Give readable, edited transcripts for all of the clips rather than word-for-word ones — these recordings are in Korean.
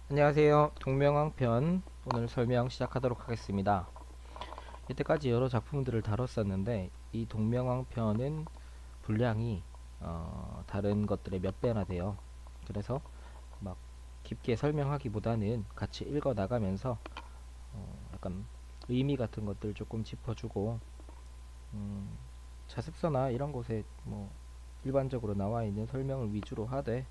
안녕하세요. 동명왕편 오늘 설명 시작하도록 하겠습니다. 이때까지 여러 작품들을 다뤘었는데 이 동명왕편은 분량이 다른 것들의 몇 배나 돼요. 그래서 막 깊게 설명하기보다는 같이 읽어 나가면서 약간 의미 같은 것들 조금 짚어주고 음, 자습서나 이런 곳에 뭐 일반적으로 나와 있는 설명을 위주로 하되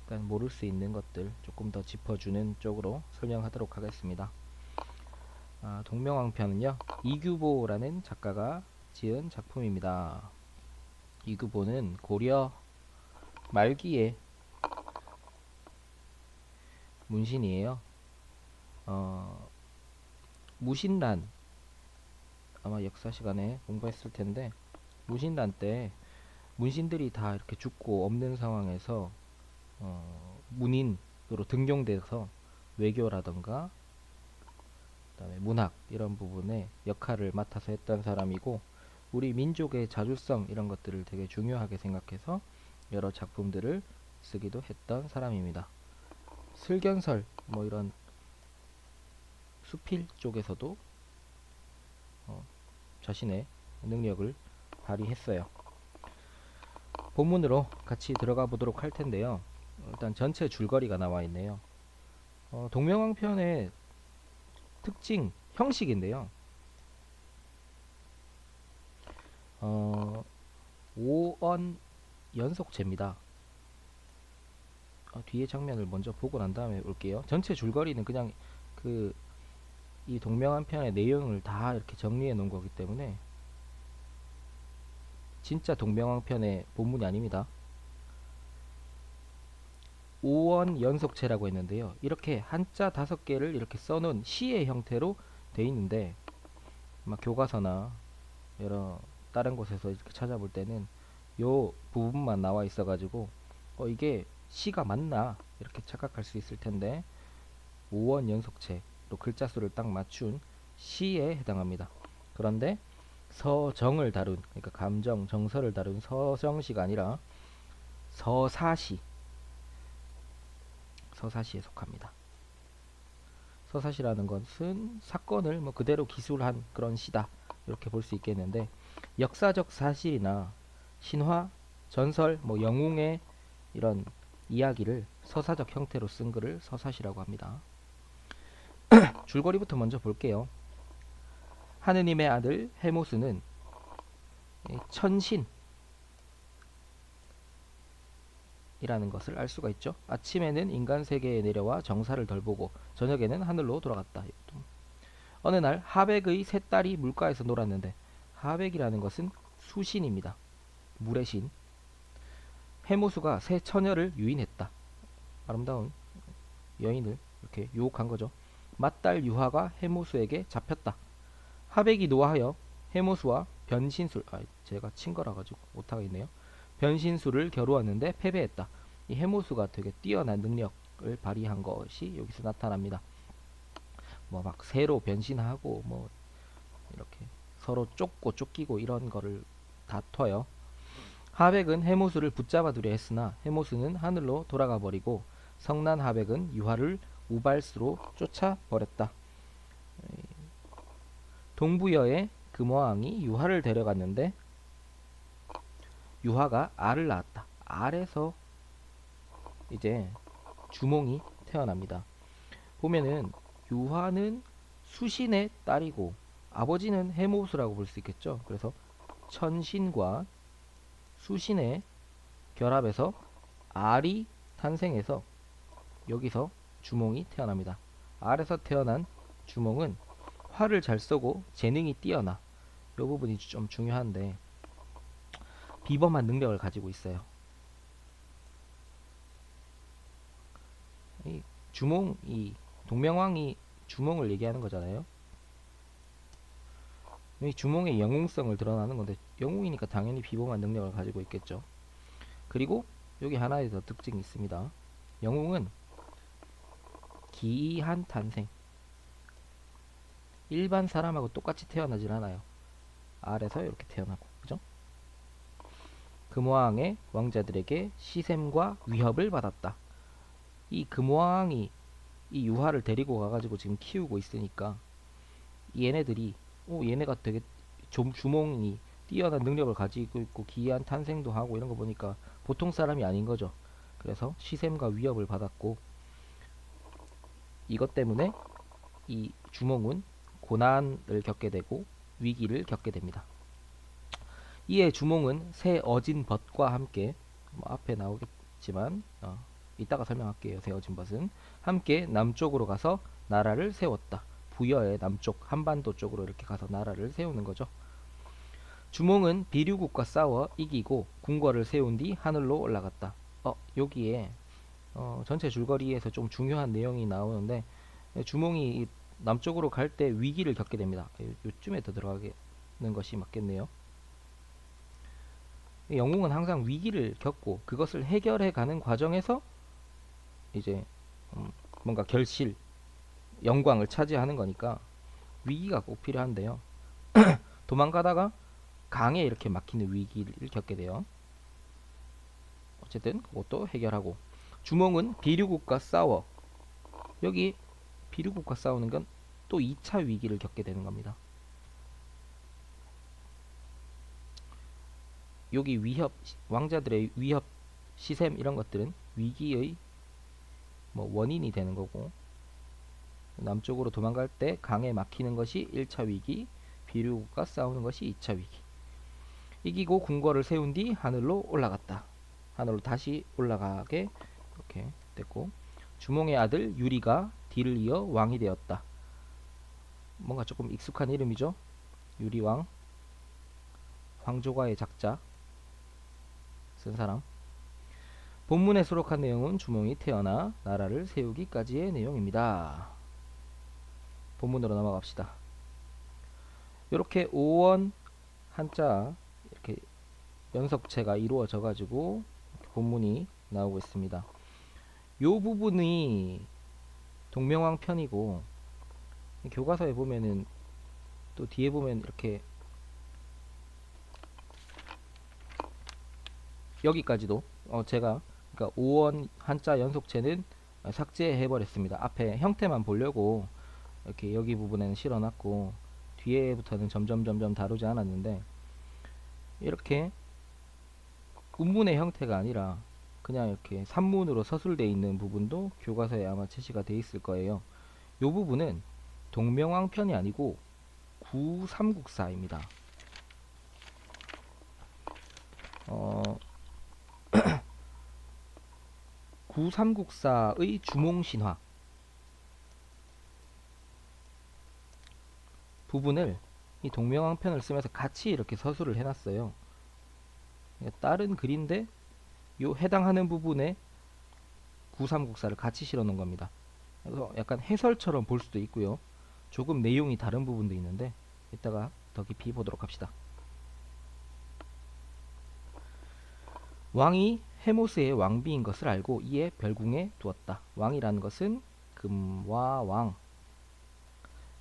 약간 모를 수 있는 것들 조금 더 짚어주는 쪽으로 설명하도록 하겠습니다. 동명왕편은요 이규보라는 작가가 지은 작품입니다. 이규보는 고려 말기의 문신이에요. 어, 무신란 아마 역사 시간에 공부했을 텐데 무신란 때 문신들이 다 이렇게 죽고 없는 상황에서 문인으로 등용돼서 외교라던가 그다음에 문학 이런 부분에 역할을 맡아서 했던 사람이고 우리 민족의 자주성 이런 것들을 되게 중요하게 생각해서 여러 작품들을 쓰기도 했던 사람입니다. 슬견설 뭐 이런 수필 쪽에서도 자신의 능력을 발휘했어요. 본문으로 같이 들어가 보도록 할 텐데요. 일단 전체 줄거리가 나와 있네요. 동명왕편의 특징 형식인데요. 5원 연속체입니다. 뒤에 장면을 먼저 보고 난 다음에 올게요. 전체 줄거리는 그냥 그 이 동명한편의 내용을 다 이렇게 정리해 놓은 거기 때문에 진짜 동명한편의 본문이 아닙니다. 5원 연속체라고 했는데요. 이렇게 한자 5개를 이렇게 써놓은 시의 형태로 돼 있는데 막 교과서나 여러 다른 곳에서 이렇게 찾아볼 때는 요 부분만 나와 있어가지고 이게 시가 맞나 이렇게 착각할 수 있을 텐데 5원 연속체 또 글자 수를 딱 맞춘 시에 해당합니다. 그런데 서정을 다룬 그러니까 감정 정서를 다룬 서정시가 아니라 서사시 서사시에 속합니다. 서사시라는 것은 사건을 뭐 그대로 기술한 그런 시다 이렇게 볼 수 있겠는데 역사적 사실이나 신화 전설 뭐 영웅의 이런 이야기를 서사적 형태로 쓴 글을 서사시라고 합니다. 줄거리부터 먼저 볼게요. 하느님의 아들 헤모스는 천신이라는 것을 알 수가 있죠. 아침에는 인간 세계에 내려와 정사를 덜 보고 저녁에는 하늘로 돌아갔다. 어느 날 하백의 세 딸이 물가에서 놀았는데 하백이라는 것은 수신입니다. 물의 신. 헤모수가 새 처녀를 유인했다. 아름다운 여인을 이렇게 유혹한 거죠. 맏딸 유하가 헤모수에게 잡혔다. 하백이 노하여 헤모수와 변신술 제가 친 거라 가지고 오타가 있네요. 변신술을 겨루었는데 패배했다. 이 헤모수가 되게 뛰어난 능력을 발휘한 것이 여기서 나타납니다. 뭐 막 새로 변신하고 뭐 이렇게 서로 쫓고 쫓기고 이런 거를 다퉈요. 하백은 해모수를 붙잡아 두려 했으나 해모수는 하늘로 돌아가 버리고 성난 하백은 유화를 우발수로 쫓아 버렸다. 동부여의 금화왕이 유화를 데려갔는데 유화가 알을 낳았다. 알에서 이제 주몽이 태어납니다. 보면은 유화는 수신의 딸이고 아버지는 해모수라고 볼 수 있겠죠. 그래서 천신과 수신의 결합에서 알이 탄생해서 여기서 주몽이 태어납니다. 알에서 태어난 주몽은 활을 잘 쏘고 재능이 뛰어나 이 부분이 좀 중요한데 비범한 능력을 가지고 있어요. 이 주몽이 동명왕이 주몽을 얘기하는 거잖아요. 이 주몽의 영웅성을 드러나는 건데 영웅이니까 당연히 비범한 능력을 가지고 있겠죠. 그리고 여기 하나의 더 특징이 있습니다. 영웅은 기이한 탄생. 일반 사람하고 똑같이 태어나질 않아요. 알에서 이렇게 태어나고, 그죠? 금화왕의 왕자들에게 시샘과 위협을 받았다. 이 금화왕이 이 유화를 데리고 가가지고 지금 키우고 있으니까 얘네들이 얘네가 되게 좀 주몽이 뛰어난 능력을 가지고 있고 기이한 탄생도 하고 이런 거 보니까 보통 사람이 아닌 거죠. 그래서 시샘과 위협을 받았고 이것 때문에 이 주몽은 고난을 겪게 되고 위기를 겪게 됩니다. 이에 주몽은 새 어진 벗과 함께 앞에 나오겠지만 이따가 설명할게요. 새 어진 벗은 함께 남쪽으로 가서 나라를 세웠다. 부여의 남쪽 한반도 쪽으로 이렇게 가서 나라를 세우는 거죠. 주몽은 비류국과 싸워 이기고 궁궐을 세운 뒤 하늘로 올라갔다. 여기에 전체 줄거리에서 좀 중요한 내용이 나오는데 주몽이 남쪽으로 갈 때 위기를 겪게 됩니다. 요쯤에 더 들어가는 것이 맞겠네요. 영웅은 항상 위기를 겪고 그것을 해결해 가는 과정에서 이제 뭔가 결실, 영광을 차지하는 거니까 위기가 꼭 필요한데요. 도망가다가 강에 이렇게 막히는 위기를 겪게 돼요. 어쨌든 그것도 해결하고 주몽은 비류국과 싸워 여기 비류국과 싸우는 건 또 2차 위기를 겪게 되는 겁니다. 여기 위협 왕자들의 위협 시샘 이런 것들은 위기의 원인이 되는 거고 남쪽으로 도망갈 때 강에 막히는 것이 1차 위기 비류국과 싸우는 것이 2차 위기 이기고 궁궐을 세운 뒤 하늘로 올라갔다. 하늘로 다시 올라가게 이렇게 됐고 주몽의 아들 유리가 뒤를 이어 왕이 되었다. 뭔가 조금 익숙한 이름이죠. 유리왕 황조가의 작자 쓴 사람. 본문에 수록한 내용은 주몽이 태어나 나라를 세우기까지의 내용입니다. 본문으로 넘어갑시다. 이렇게 5원 한자 이렇게 연속체가 이루어져 가지고 본문이 나오고 있습니다. 요 부분이 동명왕편이고 교과서에 보면은 또 뒤에 보면 이렇게 여기까지도 제가 그러니까 5원 한자 연속체는 삭제해 버렸습니다. 앞에 형태만 보려고 이렇게 여기 부분에는 실어놨고 뒤에부터는 점점 다루지 않았는데 이렇게 운문의 형태가 아니라 그냥 이렇게 산문으로 서술되어 있는 부분도 교과서에 아마 제시가 되어 있을 거예요. 이 부분은 동명왕편이 아니고 구삼국사입니다. 구삼국사의 주몽신화 부분을 이 동명왕편을 쓰면서 같이 이렇게 서술을 해놨어요. 다른 글인데 요 해당하는 부분에 구삼국사를 같이 실어놓은 겁니다. 그래서 약간 해설처럼 볼 수도 있고요. 조금 내용이 다른 부분도 있는데 이따가 더 깊이 보도록 합시다. 왕이 헤모스의 왕비인 것을 알고 이에 별궁에 두었다. 왕이라는 것은 금화왕.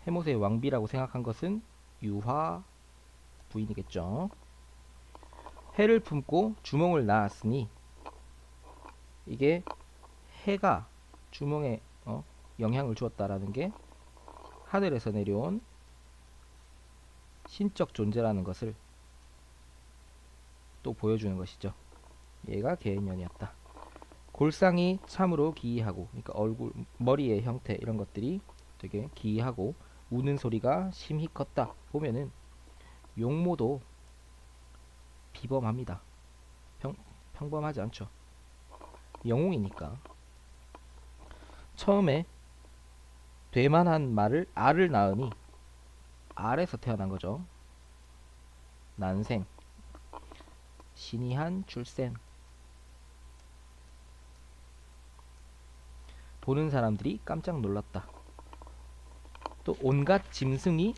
헤모스의 왕비라고 생각한 것은 유화 부인이겠죠. 해를 품고 주몽을 낳았으니 이게 해가 주몽에 영향을 주었다라는 게 하늘에서 내려온 신적 존재라는 것을 또 보여주는 것이죠. 얘가 계인년이었다. 골상이 참으로 기이하고 그러니까 얼굴, 머리의 형태 이런 것들이 되게 기이하고 우는 소리가 심히 컸다. 보면은 용모도 비범합니다. 평범하지 않죠. 영웅이니까. 처음에 되만한 말을 알을 낳으니 알에서 태어난 거죠. 난생 신이한 출생. 보는 사람들이 깜짝 놀랐다. 또 온갖 짐승이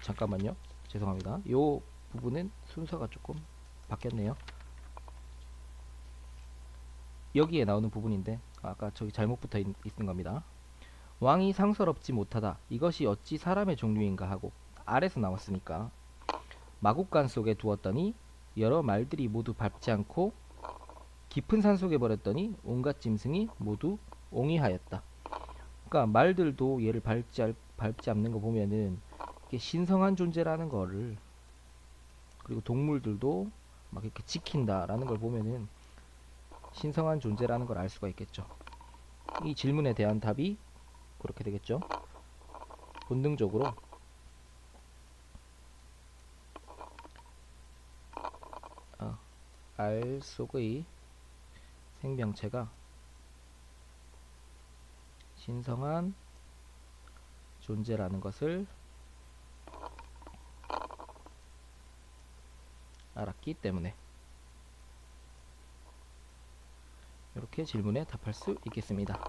잠깐만요. 죄송합니다. 요 부분은 순서가 조금 바뀌었네요. 여기에 나오는 부분인데 아까 저기 잘못 붙어 있는 겁니다. 왕이 상서롭지 못하다. 이것이 어찌 사람의 종류인가 하고 아래서 나왔으니까 마국간 속에 두었더니 여러 말들이 모두 밟지 않고 깊은 산 속에 버렸더니 온갖 짐승이 모두 옹이하였다. 그러니까 말들도 얘를 밟지 않는 거 보면은 이게 신성한 존재라는 거를, 그리고 동물들도 막 이렇게 지킨다라는 걸 보면은 신성한 존재라는 걸 알 수가 있겠죠. 이 질문에 대한 답이 그렇게 되겠죠. 본능적으로 알 속의 생명체가 신성한 존재라는 것을 알았기 때문에, 이렇게 질문에 답할 수 있겠습니다.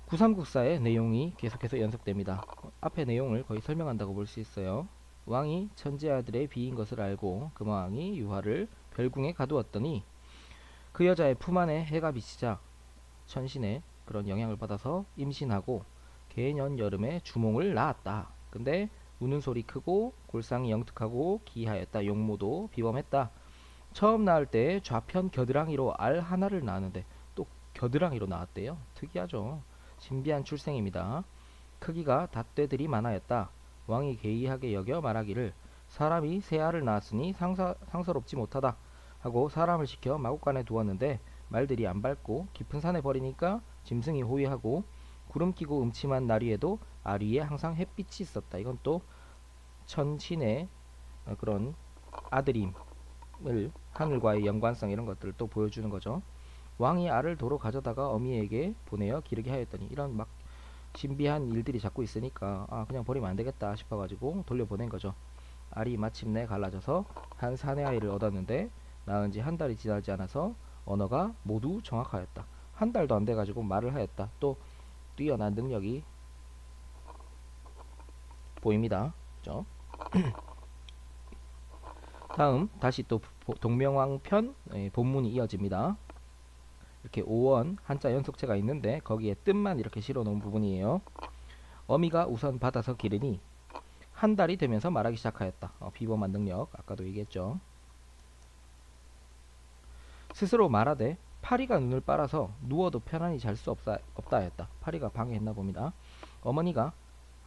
9394의 내용이 계속해서 연속됩니다. 앞의 내용을 거의 설명한다고 볼 수 있어요. 왕이 천재 아들의 비인 것을 알고 금왕이 유화를 별궁에 가두었더니 그 여자의 품 안에 해가 비치자 천신의 그런 영향을 받아서 임신하고 개년 여름에 주몽을 낳았다. 근데 우는 소리 크고 골상이 영특하고 기이하였다. 용모도 비범했다. 처음 낳을 때 좌편 겨드랑이로 알 하나를 낳았는데 또 겨드랑이로 낳았대요. 특이하죠. 신비한 출생입니다. 크기가 닷대들이 많아였다. 왕이 개의하게 여겨 말하기를 사람이 새 알을 낳았으니 상서롭지 못하다 하고 사람을 시켜 마국간에 두었는데 말들이 안 밟고 깊은 산에 버리니까 짐승이 호위하고 구름 끼고 음침한 날 위에도 알 위에 항상 햇빛이 있었다. 이건 또 천신의 그런 아들임을, 하늘과의 연관성 이런 것들을 또 보여주는 거죠. 왕이 알을 도로 가져다가 어미에게 보내어 기르게 하였더니, 이런 막 신비한 일들이 자꾸 있으니까 그냥 버리면 안 되겠다 싶어가지고 돌려보낸 거죠. 알이 마침내 갈라져서 한 사내 아이를 얻었는데 낳은 지 한 달이 지나지 않아서 언어가 모두 정확하였다. 한 달도 안 돼가지고 말을 하였다. 또 뛰어난 능력이 보입니다. 그죠? 다음 다시 또 동명왕편 본문이 이어집니다. 이렇게 5원 한자 연속체가 있는데 거기에 뜻만 이렇게 실어 놓은 부분이에요. 어미가 우선 받아서 기르니 한 달이 되면서 말하기 시작하였다. 비범한 능력, 아까도 얘기했죠. 스스로 말하되 파리가 눈을 빨아서 누워도 편안히 잘 수 없다 하였다. 파리가 방해했나 봅니다. 어머니가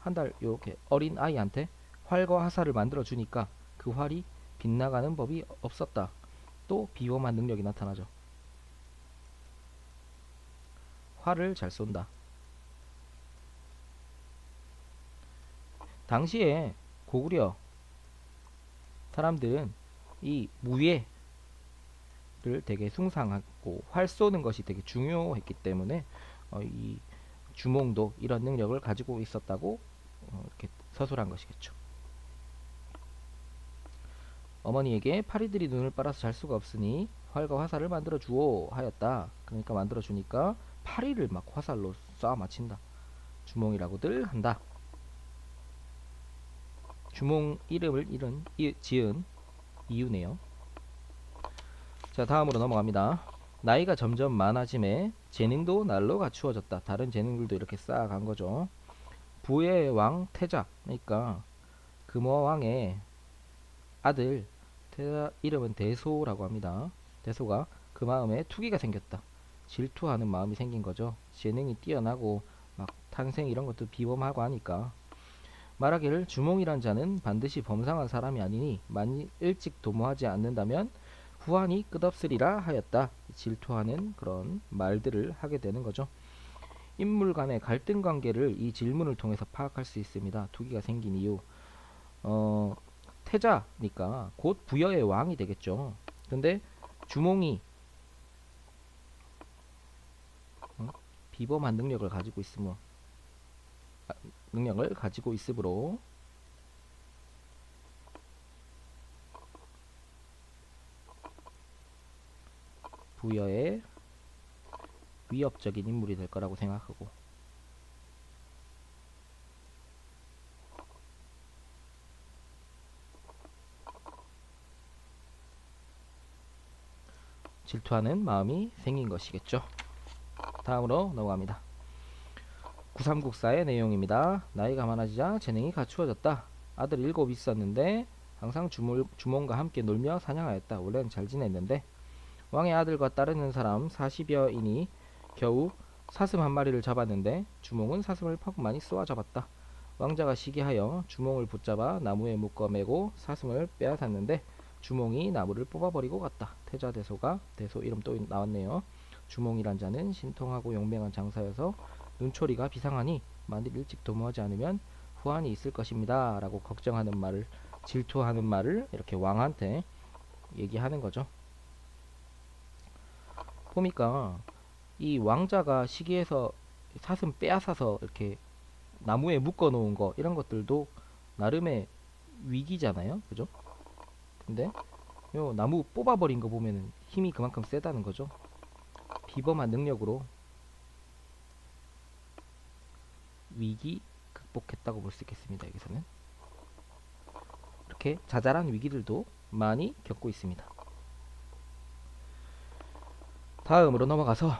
한 달 이렇게 어린 아이한테 활과 화살을 만들어 주니까 그 활이 빗나가는 법이 없었다. 또 비범한 능력이 나타나죠. 활을 잘 쏜다. 당시에 고구려 사람들은 이 무예를 되게 숭상하고 활 쏘는 것이 되게 중요했기 때문에 이 주몽도 이런 능력을 가지고 있었다고 이렇게 서술한 것이겠죠. 어머니에게 파리들이 눈을 빨아서 잘 수가 없으니 활과 화살을 만들어 주오 하였다. 그러니까 만들어 주니까 파리를 막 화살로 쏴 맞힌다. 주몽이라고들 한다. 주몽 이름을 지은 이유네요. 자, 다음으로 넘어갑니다. 나이가 점점 많아짐에 재능도 날로 갖추어졌다. 다른 재능들도 이렇게 쌓아간 거죠. 부의 왕 태자, 그러니까 금화왕의 아들 태자 이름은 대소라고 합니다. 대소가 그 마음에 투기가 생겼다. 질투하는 마음이 생긴 거죠. 재능이 뛰어나고 막 탄생 이런 것도 비범하고 하니까 말하기를 주몽이란 자는 반드시 범상한 사람이 아니니 만일 일찍 도모하지 않는다면 후환이 끝없으리라 하였다. 질투하는 그런 말들을 하게 되는 거죠. 인물 간의 갈등 관계를 이 질문을 통해서 파악할 수 있습니다. 투기가 생긴 이유. 태자니까 곧 부여의 왕이 되겠죠. 근데 주몽이 비범한 능력을 가지고 있으므로 부여의 위협적인 인물이 될 거라고 생각하고, 질투하는 마음이 생긴 것이겠죠. 다음으로 넘어갑니다. 9394의 내용입니다. 나이가 많아지자 재능이 갖추어졌다. 아들 7 있었는데 항상 주몽과 함께 놀며 사냥하였다. 원래는 잘 지냈는데 왕의 아들과 따르는 사람 40여인이 겨우 사슴 한 마리를 잡았는데 주몽은 사슴을 퍽 많이 쏘아 잡았다. 왕자가 시기하여 주몽을 붙잡아 나무에 묶어 매고 사슴을 빼앗았는데 주몽이 나무를 뽑아버리고 갔다. 태자대소가 대소 이름 또 나왔네요. 주몽이란 자는 신통하고 용맹한 장사여서 눈초리가 비상하니 만일 일찍 도모하지 않으면 후환이 있을 것입니다. 라고 걱정하는 말을 질투하는 말을 이렇게 왕한테 얘기하는 거죠. 보니까 이 왕자가 시기해서 사슴 빼앗아서 이렇게 나무에 묶어 놓은 거 이런 것들도 나름의 위기잖아요. 그죠? 근데 요 나무 뽑아버린 거 보면은 힘이 그만큼 세다는 거죠. 비범한 능력으로 위기 극복했다고 볼 수 있겠습니다. 여기서는 이렇게 자잘한 위기들도 많이 겪고 있습니다. 다음으로 넘어가서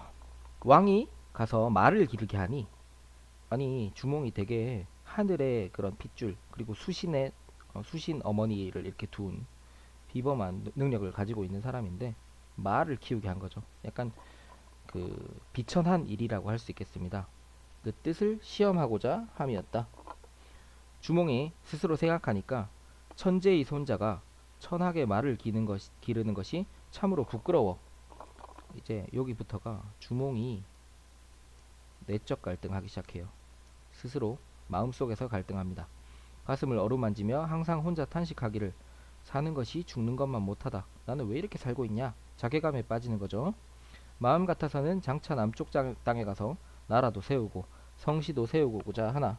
왕이 가서 말을 기르게 하니 아니 주몽이 되게 하늘의 그런 핏줄 그리고 수신의 수신 어머니를 이렇게 둔 비범한 능력을 가지고 있는 사람인데 말을 키우게 한 거죠. 약간 그 비천한 일이라고 할 수 있겠습니다. 그 뜻을 시험하고자 함이었다. 주몽이 스스로 생각하니까 천재의 손자가 천하게 말을 기르는 것이 참으로 부끄러워. 이제 여기부터가 주몽이 내적 갈등하기 시작해요. 스스로 마음속에서 갈등합니다. 가슴을 어루만지며 항상 혼자 탄식하기를 사는 것이 죽는 것만 못하다. 나는 왜 이렇게 살고 있냐? 자괴감에 빠지는 거죠. 마음 같아서는 장차 남쪽 땅에 가서 나라도 세우고 성시도 세우고자 하나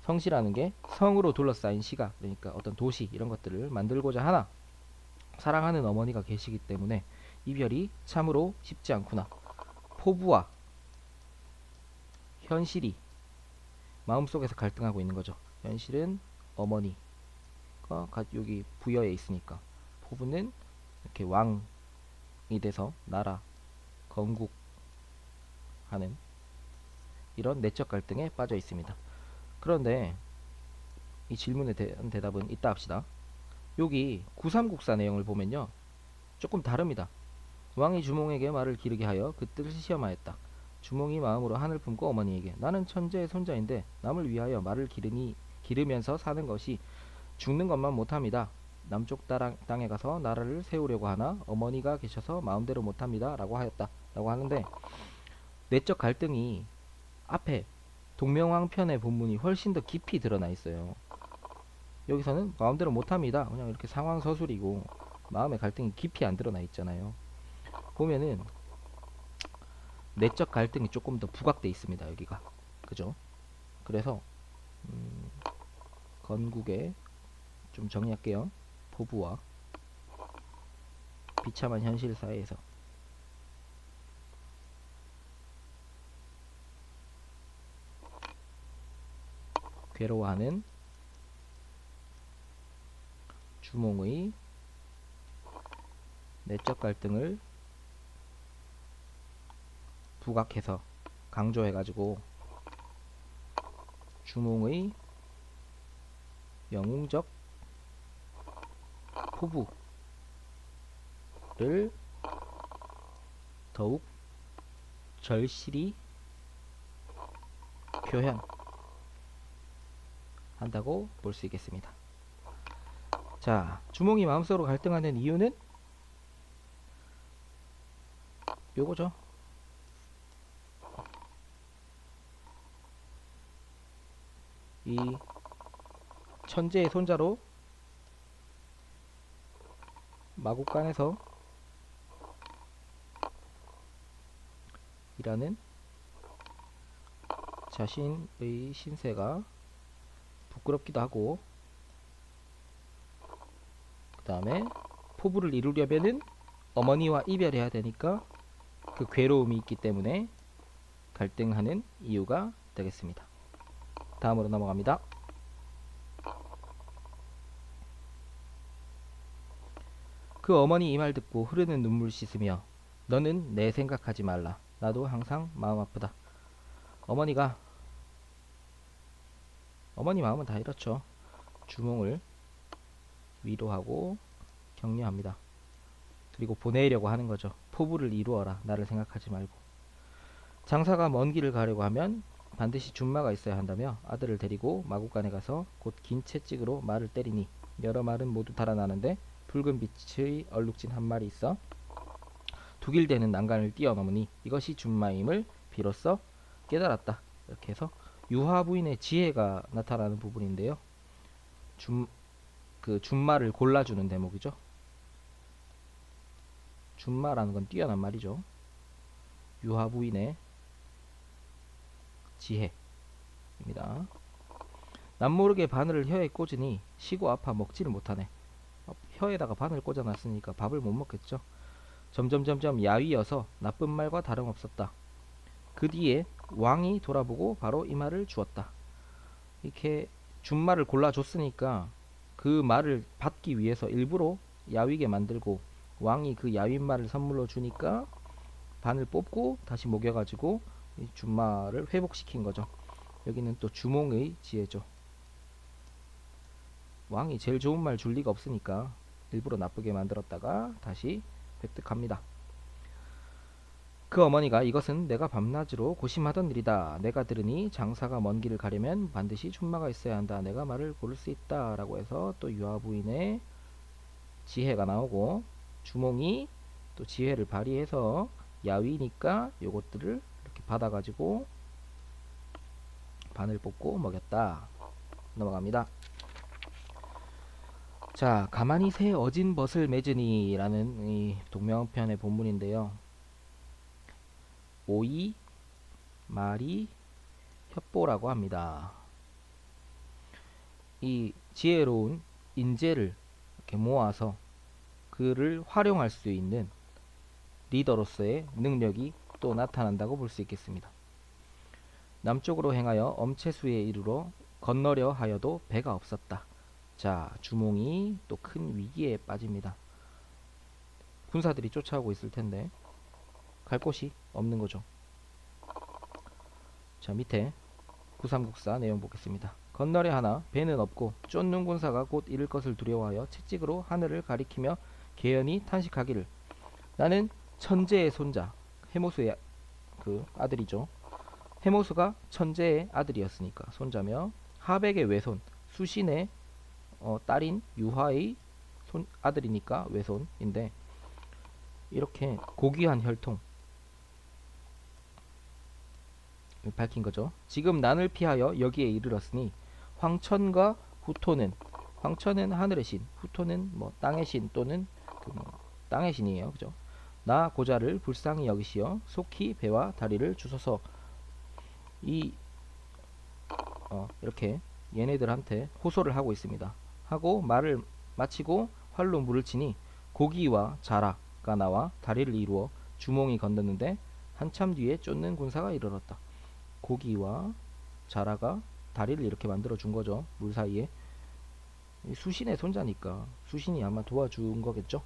성시라는 게 성으로 둘러싸인 시가 그러니까 어떤 도시 이런 것들을 만들고자 하나 사랑하는 어머니가 계시기 때문에 이별이 참으로 쉽지 않구나. 포부와 현실이 마음속에서 갈등하고 있는 거죠. 현실은 어머니가 여기 부여에 있으니까 포부는 이렇게 왕이 돼서 나라 건국하는 이런 내적 갈등에 빠져 있습니다. 그런데 이 질문에 대한 대답은 이따 합시다. 여기 구삼국사 내용을 보면요 조금 다릅니다. 왕이 주몽에게 말을 기르게 하여 그 뜻을 시험하였다. 주몽이 마음으로 한을 품고 어머니에게 나는 천재의 손자인데 남을 위하여 말을 기르면서 사는 것이 죽는 것만 못합니다. 남쪽 땅에 가서 나라를 세우려고 하나 어머니가 계셔서 마음대로 못합니다. 라고 하였다. 라고 하는데 내적 갈등이 앞에 동명왕편의 본문이 훨씬 더 깊이 드러나 있어요. 여기서는 마음대로 못합니다. 그냥 이렇게 상황 서술이고 마음의 갈등이 깊이 안 드러나 있잖아요. 보면은 내적 갈등이 조금 더 부각돼 있습니다. 여기가 그죠? 그래서 건국에 좀 정리할게요. 포부와 비참한 현실 사회에서 괴로워하는 주몽의 내적 갈등을 부각해서 강조해가지고 주몽의 영웅적 포부를 더욱 절실히 표현한다고 볼 수 있겠습니다. 자, 주몽이 마음속으로 갈등하는 이유는 요거죠. 이 천재의 손자로 마국간에서 일하는 자신의 신세가 부끄럽기도 하고 그 다음에 포부를 이루려면은 어머니와 이별해야 되니까 그 괴로움이 있기 때문에 갈등하는 이유가 되겠습니다. 다음으로 넘어갑니다. 그 어머니 이 말 듣고 흐르는 눈물 씻으며 너는 내 생각하지 말라. 나도 항상 마음 아프다. 어머니 마음은 다 이렇죠. 주몽을 위로하고 격려합니다. 그리고 보내려고 하는 거죠. 포부를 이루어라. 나를 생각하지 말고. 장사가 먼 길을 가려고 하면 반드시 준마가 있어야 한다며 아들을 데리고 마구간에 가서 곧 긴 채찍으로 말을 때리니 여러 말은 모두 달아나는데 붉은 빛의 얼룩진 한 말이 있어 두 길 되는 난간을 뛰어넘으니 이것이 준마임을 비로소 깨달았다. 이렇게 해서 유화 부인의 지혜가 나타나는 부분인데요. 그 준마를 골라주는 대목이죠. 준마라는 건 뛰어난 말이죠. 유화 부인의 지혜입니다. 남모르게 바늘을 혀에 꽂으니 시고 아파 먹지를 못하네. 혀에다가 바늘 꽂아놨으니까 밥을 못 먹겠죠. 점점점점 야위여서 나쁜 말과 다름없었다. 그 뒤에 왕이 돌아보고 바로 이 말을 주었다. 이렇게 준말을 골라줬으니까 그 말을 받기 위해서 일부러 야위게 만들고 왕이 그 야윈 말을 선물로 주니까 반을 뽑고 다시 먹여가지고 이 준말을 회복시킨 거죠. 여기는 또 주몽의 지혜죠. 왕이 제일 좋은 말 줄 리가 없으니까 일부러 나쁘게 만들었다가 다시 획득합니다. 그 어머니가 이것은 내가 밤낮으로 고심하던 일이다. 내가 들으니 장사가 먼 길을 가려면 반드시 준마가 있어야 한다. 내가 말을 고를 수 있다. 라고 해서 또 유아 부인의 지혜가 나오고 주몽이 또 지혜를 발휘해서 야위니까 요것들을 이렇게 받아가지고 반을 뽑고 먹였다. 넘어갑니다. 자, 가만히 새 어진 벗을 맺으니 라는 이 동명편의 본문인데요. 오이, 말이, 협보라고 합니다. 이 지혜로운 인재를 이렇게 모아서 그를 활용할 수 있는 리더로서의 능력이 또 나타난다고 볼 수 있겠습니다. 남쪽으로 행하여 엄체수에 이르러 건너려 하여도 배가 없었다. 자, 주몽이 또 큰 위기에 빠집니다. 군사들이 쫓아오고 있을 텐데 갈 곳이 없는 거죠. 자, 밑에 구삼국사 내용 보겠습니다. 건너려 하나 배는 없고 쫓는 군사가 곧 잃을 것을 두려워하여 채찍으로 하늘을 가리키며 개연히 탄식하기를 나는 천재의 손자 해모수의 그 아들이죠. 해모수가 천재의 아들이었으니까 손자며 하백의 외손 수신의 딸인 유화의 아들이니까 외손인데 이렇게 고귀한 혈통 밝힌 거죠. 지금 난을 피하여 여기에 이르렀으니 황천과 후토는 황천은 하늘의 신, 후토는 뭐 땅의 신 또는 땅의 신이에요. 그죠? 나 고자를 불쌍히 여기시어 속히 배와 다리를 주소서. 이렇게 얘네들한테 호소를 하고 있습니다. 하고 말을 마치고 활로 물을 치니 고기와 자라가 나와 다리를 이루어 주몽이 건넜는데 한참 뒤에 쫓는 군사가 이르렀다. 고기와 자라가 다리를 이렇게 만들어 준 거죠. 물 사이에. 수신의 손자니까 수신이 아마 도와준 거겠죠.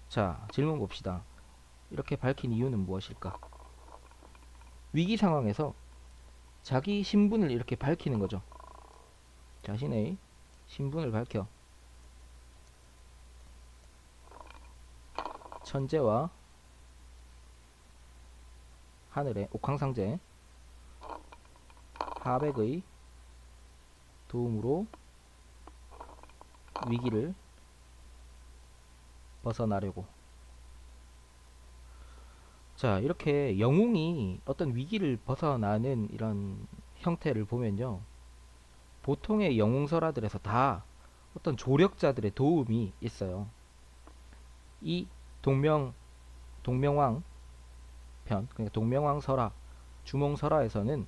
자, 질문 봅시다. 이렇게 밝힌 이유는 무엇일까? 위기 상황에서 자기 신분을 이렇게 밝히는 거죠. 자신의 신분을 밝혀 천재와 하늘의 옥황상제 하백의 도움으로 위기를 벗어나려고. 자, 이렇게 영웅이 어떤 위기를 벗어나는 이런 형태를 보면요, 보통의 영웅설화들에서 다 어떤 조력자들의 도움이 있어요. 이 동명왕 편, 그러니까 동명왕설화, 주몽설화에서는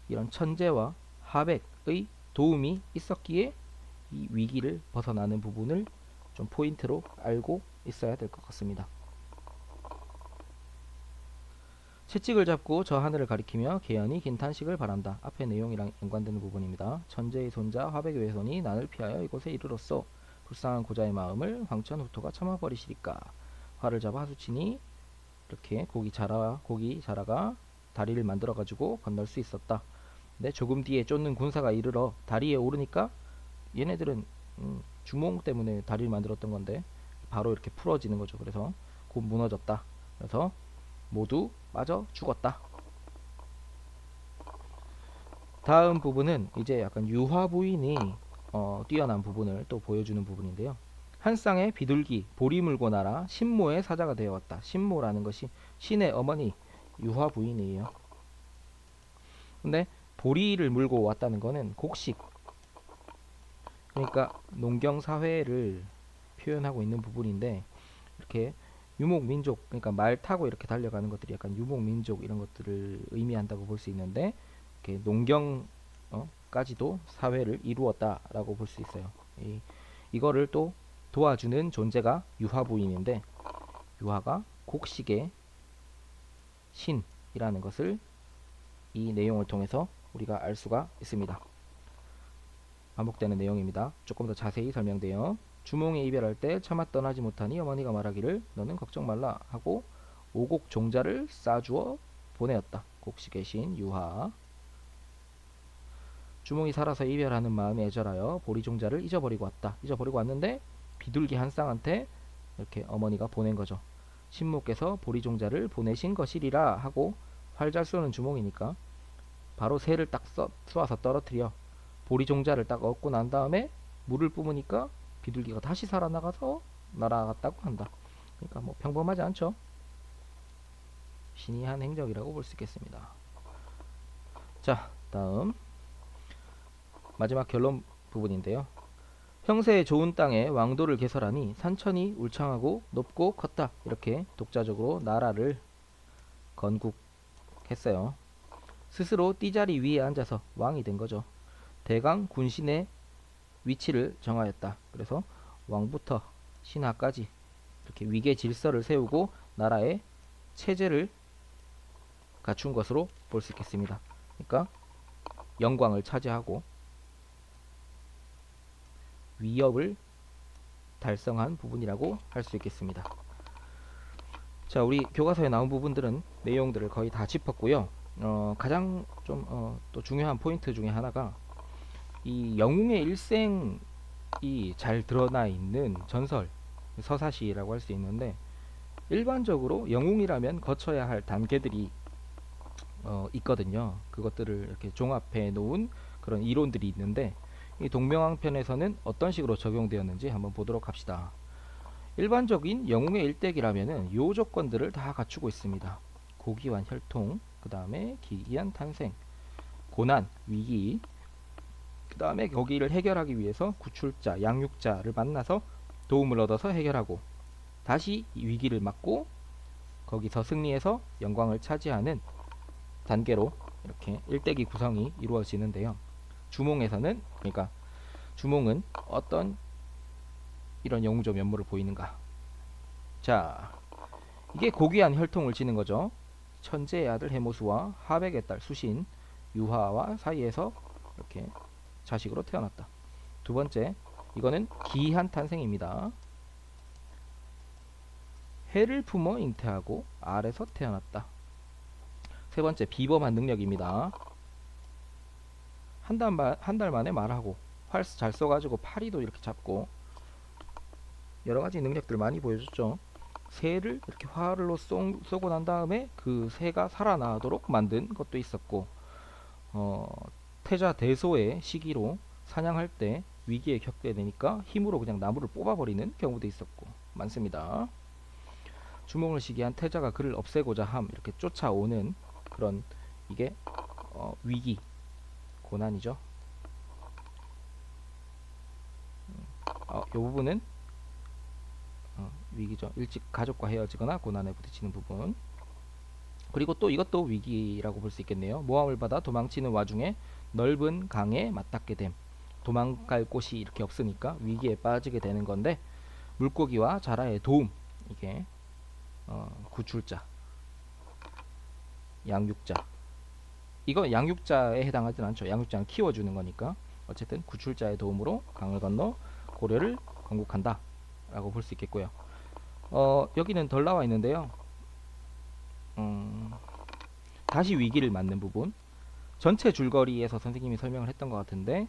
이런 천재와 하백의 도움이 있었기에 이 위기를 벗어나는 부분을 좀 포인트로 알고 있어야 될 것 같습니다. 채찍을 잡고 저 하늘을 가리키며 개연히 긴 탄식을 바란다. 앞의 내용이랑 연관되는 부분입니다. 천재의 손자 화백의 외손이 난을 피하여 이곳에 이르렀소. 불쌍한 고자의 마음을 황천 후토가 참아버리시리까. 활을 잡아 하수치니 이렇게 고기 자라가 다리를 만들어 가지고 건널 수 있었다. 근데 조금 뒤에 쫓는 군사가 이르러 다리에 오르니까 얘네들은 주몽 때문에 다리를 만들었던 건데 바로 이렇게 풀어지는 거죠. 그래서 곧 무너졌다. 그래서 모두 빠져 죽었다. 다음 부분은 이제 약간 유화 부인이 뛰어난 부분을 또 보여주는 부분인데요. 한 쌍의 비둘기 보리 물고 날아 신모의 사자가 되어왔다. 신모라는 것이 신의 어머니 유화 부인이에요. 근데 보리를 물고 왔다는 거는 곡식, 그러니까 농경 사회를 표현하고 있는 부분인데, 이렇게 유목민족, 그러니까 말 타고 이렇게 달려가는 것들이 약간 유목민족 이런 것들을 의미한다고 볼 수 있는데, 이렇게 농경까지도 사회를 이루었다라고 볼 수 있어요. 이거를 또 도와주는 존재가 유화부인인데, 유화가 곡식의 신이라는 것을 이 내용을 통해서 우리가 알 수가 있습니다. 반복되는 내용입니다. 조금 더 자세히 설명돼요. 주몽에 이별할 때 차마 떠나지 못하니 어머니가 말하기를 너는 걱정 말라 하고 오곡 종자를 싸주어 보내었다. 곡식의 신 유화. 주몽이 살아서 이별하는 마음에 애절하여 보리 종자를 잊어버리고 왔다. 잊어버리고 왔는데 비둘기 한 쌍한테 이렇게 어머니가 보낸 거죠. 신모께서 보리 종자를 보내신 것이리라 하고 활 잘 쏘는 주몽이니까 바로 새를 딱 쏘아서 떨어뜨려 보리 종자를 딱 얻고 난 다음에 물을 뿜으니까 비둘기가 다시 살아나가서 날아갔다고 한다. 그러니까 뭐 평범하지 않죠. 신이 한 행적이라고 볼 수 있겠습니다. 자, 다음 마지막 결론 부분인데요. 형세의 좋은 땅에 왕도를 개설하니 산천이 울창하고 높고 컸다. 이렇게 독자적으로 나라를 건국했어요. 스스로 띠자리 위에 앉아서 왕이 된 거죠. 대강 군신의 위치를 정하였다. 그래서 왕부터 신하까지 이렇게 위계 질서를 세우고 나라의 체제를 갖춘 것으로 볼 수 있겠습니다. 그러니까 영광을 차지하고 위협을 달성한 부분이라고 할 수 있겠습니다. 자, 우리 교과서에 나온 부분들은 내용들을 거의 다 짚었고요. 가장 좀 또 중요한 포인트 중에 하나가 이 영웅의 일생이 잘 드러나 있는 전설, 서사시라고 할 수 있는데, 일반적으로 영웅이라면 거쳐야 할 단계들이 있거든요. 그것들을 이렇게 종합해 놓은 그런 이론들이 있는데, 이 동명왕편에서는 어떤 식으로 적용되었는지 한번 보도록 합시다. 일반적인 영웅의 일대기라면은 요 조건들을 다 갖추고 있습니다. 고귀한 혈통, 그 다음에 기이한 탄생, 고난, 위기, 그 다음에 거기를 해결하기 위해서 구출자, 양육자를 만나서 도움을 얻어서 해결하고 다시 위기를 맞고 거기서 승리해서 영광을 차지하는 단계로 이렇게 일대기 구성이 이루어지는데요. 주몽에서는, 그러니까 주몽은 어떤 이런 영웅적 면모를 보이는가? 자, 이게 고귀한 혈통을 지닌 거죠. 천재의 아들 해모수와 하백의 딸 수신 유하와 사이에서 이렇게 자식으로 태어났다. 두 번째, 이거는 기이한 탄생입니다. 해를 품어 잉태하고 알에서 태어났다. 세 번째, 비범한 능력입니다. 한 달 만에 말하고 활 잘 쏘가지고 파리도 이렇게 잡고 여러가지 능력들 많이 보여줬죠. 새를 이렇게 활로 쏘고 난 다음에 그 새가 살아나도록 만든 것도 있었고, 태자 대소의 시기로 사냥할 때 위기에 겪게 되니까 힘으로 그냥 나무를 뽑아버리는 경우도 있었고 많습니다. 주몽을 시기한 태자가 그를 없애고자 함, 이렇게 쫓아오는 그런, 이게 위기, 고난이죠. 이 부분은 위기죠. 일찍 가족과 헤어지거나 고난에 부딪히는 부분. 그리고 또 이것도 위기라고 볼 수 있겠네요. 모함을 받아 도망치는 와중에 넓은 강에 맞닿게 됨. 도망갈 곳이 이렇게 없으니까 위기에 빠지게 되는 건데, 물고기와 자라의 도움, 이게 구출자, 양육자. 이거 양육자에 해당하진 않죠. 양육자는 키워주는 거니까. 어쨌든 구출자의 도움으로 강을 건너 고려를 건국한다 라고 볼 수 있겠고요. 여기는 덜 나와 있는데요. 다시 위기를 맞는 부분, 전체 줄거리에서 선생님이 설명을 했던 것 같은데,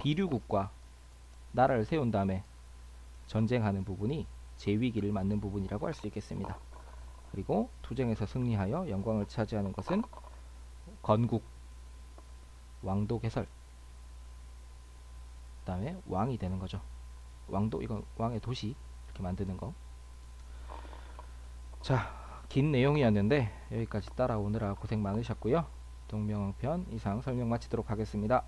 비류국과 나라를 세운 다음에 전쟁하는 부분이 제위기를 맞는 부분이라고 할 수 있겠습니다. 그리고 투쟁에서 승리하여 영광을 차지하는 것은 건국, 왕도 개설, 그 다음에 왕이 되는 거죠. 왕도, 이건 왕의 도시 이렇게 만드는 거. 자, 긴 내용이었는데 여기까지 따라오느라 고생 많으셨고요. 동명편 이상 설명 마치도록 하겠습니다.